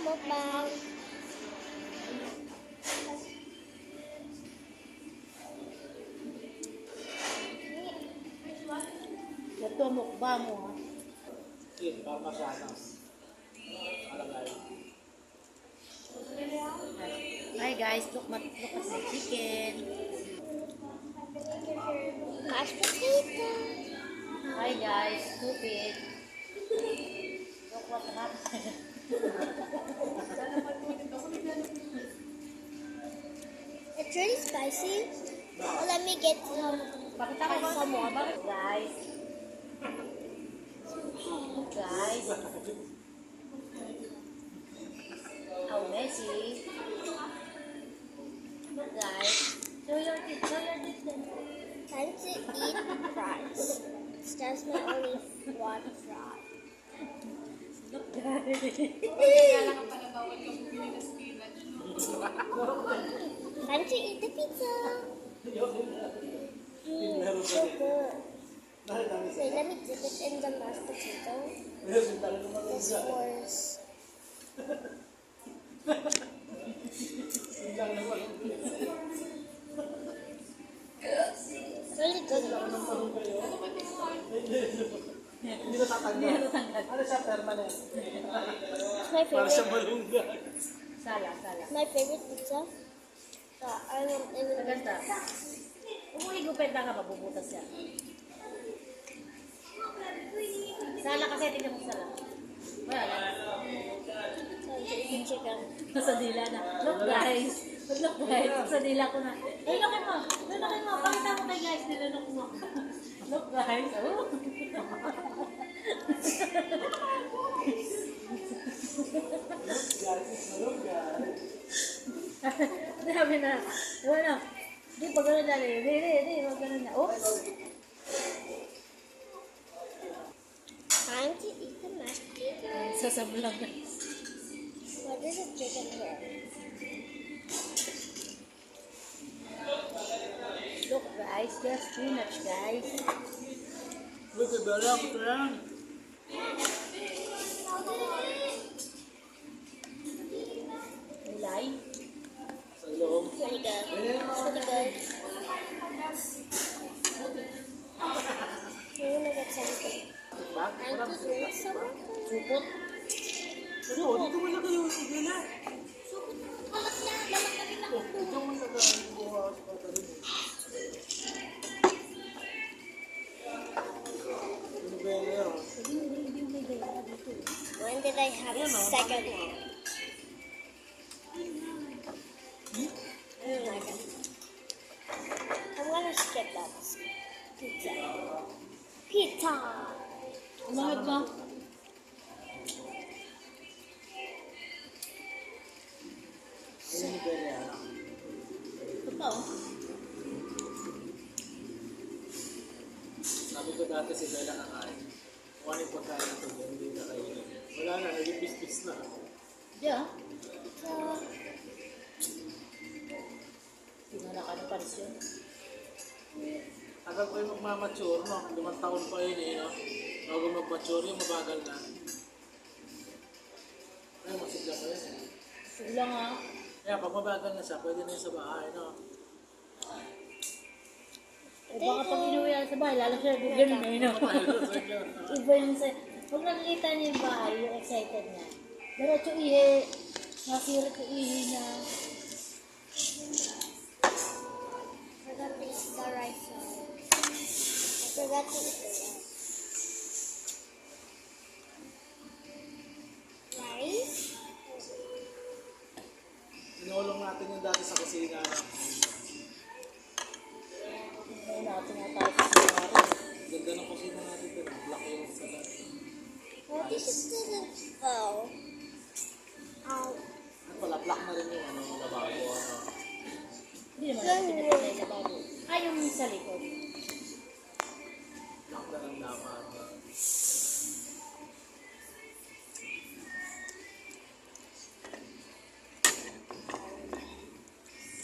mukbang. Ito mukbang mo ha. Yun, papasana. Alagay. Hi guys, look at my chicken. Mashed potato. Hi guys, stupid. Look what happened. It's really spicy. Well, let me get some. Bakit ako ba? Some more? Bakit guys? Guys. How messy. Guys. Show your distance. Time to eat fries. It's just my only one fry. Look guys. Time to eat the pizza. So good. Wait, let me dip it in the mashed potato. This was. Really good. Hindi na tatanggal. Ano siya, permanent? It's my Para sa favorite. malungga. Sala. My favorite pizza. I want Maganda. Umuli-gupit ka, mabubutas siya. Sala kasi, tingnan mo sala. Wala na. Time to eat chicken. Sa dila na. Look guys. Look guys. Sa dila ko na. Ay, lokin mo. Lokin mo. Pakita mo kay guys. Nilalok mo. Look guys. Oh. Sabi na. Wala. Di, pag gano'n dali. Di. Pag gano'n na. Oops. Time to eat the mashed potato. Sasablang guys. What is a chicken here? Look guys. Just spinach guys. Look at that, ito yan. Nilay. Sa loob. Pretty good. Pretty good. I'm gonna get something. Diba? Time to drink some. Supot. Ano, dito mo lagay yung sigila. Oh, dito mo lagay yung buwas pa rin. Ano ba yan ngayon? When did I have a second one? Oh my god. I'm gonna skip that. Pizza. Pizza! Umangit ka. Ano ba yan? Ito pa oh. Sabi ko dati si Bella kakain. Kung ano yung pagkain ito, hindi na kainin. Wala na, naging bis-bis na. Di ah. Pizza. Tingnan ka na paris yun. Tagal ko yung magmamature, no? 5 taon pa yun eh, no? Bago mag-mature yung mabagal na. Ay, masigla pa yun eh. Sula nga. Kaya pag mabagal na siya, pwede na yun sa bahay, no? O baka pag inuwi yan sa bahay, lalo siya ganun na yun. Iba yung sa... Pag nakikita niya yung bahay, yung excited niya. Diretso ihi. Nasirit yung ihi niya. Forgot to eat the rice. I forgot to eat the rice. Rice? Inulong natin yung dati sa kusina. Ngayon natin nga tayo sa sinari. Ganda ng kusina natin dito. Black yung sa dati. Well, this is didn't fall. Ow. At pala, black na rin yung ano, lababo. Ano. Hindi naman natin pinapalay na bago. Ay, yung sa likod. Black na lang dapat.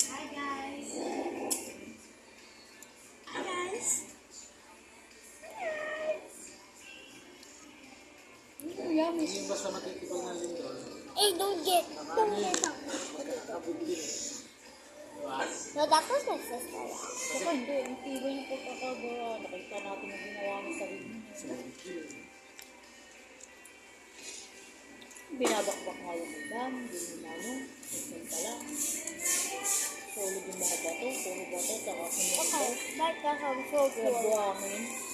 Hi guys. Hi guys. Yummy. Hindi yung basta matitipag ng lindol. Hey, don't get. Don't get up. Magkakabog din eh. Diba? No, tapos nagsasawa. Saka hindi, ang tibay ng pagkakagawa. Nakita natin ang ginawa ng sarili niya. Solid yun. Binabakbak nga yung ulam, hindi mo ano, ito pala. Solid yung mga bato, puro bato, saka Okay, sumunod. ba't ka sa Kaya buhangin.